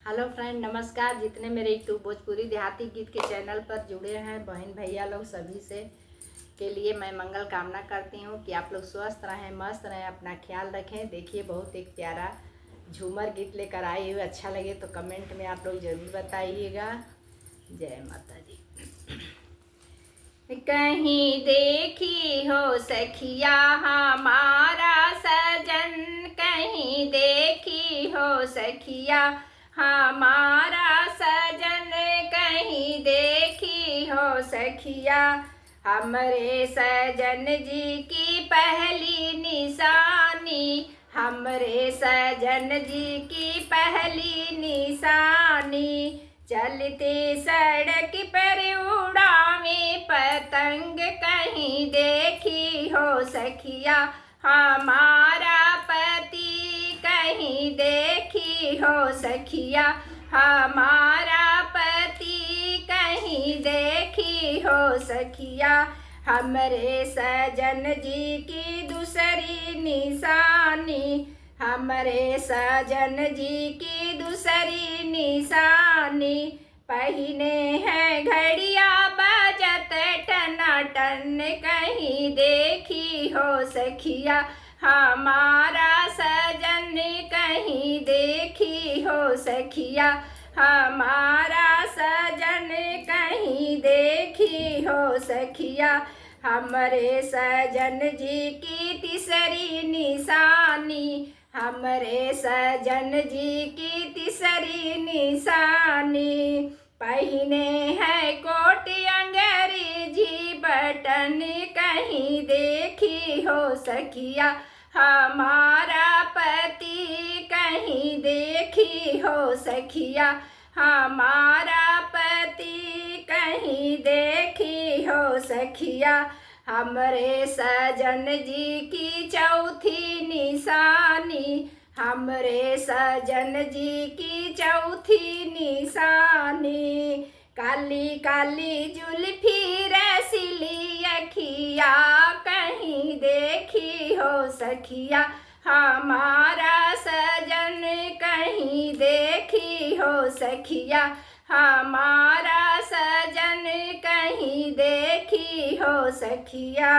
Hello friend, नमस्कार। जितने मेरे यूट्यूब भोजपुरी देहाती गीत के चैनल पर जुड़े हैं बहन भैया लोग, सभी से के लिए मैं मंगल कामना करती हूँ कि आप लोग स्वस्थ रहें, मस्त रहें, अपना ख्याल रखें। देखिए, बहुत एक प्यारा झूमर गीत लेकर आई हुई। अच्छा लगे तो कमेंट में आप लोग ज़रूर बताइएगा। जय माता दी। कहीं देखी हो सखिया हमारा सजन, कहीं देखी हो सखिया हमारा सजन, कहीं देखी हो सखिया हमरे सजन जी की पहली निशानी, हमरे सजन जी की पहली निशानी। चलते सड़क पर उड़ावे पतंग, कहीं देखी हो सखिया हमारा पति, कहीं देखी हो सखिया हमारा पति, कहीं देखी हो सखिया हमरे सजन जी की दूसरी निशानी, हमरे सजन जी की दूसरी निशानी। पहिने हैं घड़िया बजत टनाटन, कहीं देखी हो सखिया हमारा सजन, कहीं देखी हो सखिया हमारा सजन, कहीं देखी हो सखिया हमरे सजन जी की तीसरी निशानी, हमरे सजन जी की तीसरी निशानी। पहिने है कोट अंग्रेजी बटन, कहीं देखी हो सखिया हमारा पति, कहीं देखी हो सखिया हमारा पति, कहीं देखी हो सखिया हमरे सजन जी की चौथी निशानी, हमरे सजन जी की चौथी निशानी। काली काली जुल्फी रसीली अखिया, कहीं देखी हो सखिया हमारा सजन, कहीं देखी हो सखिया हमारा सजन, कहीं देखी हो सखिया।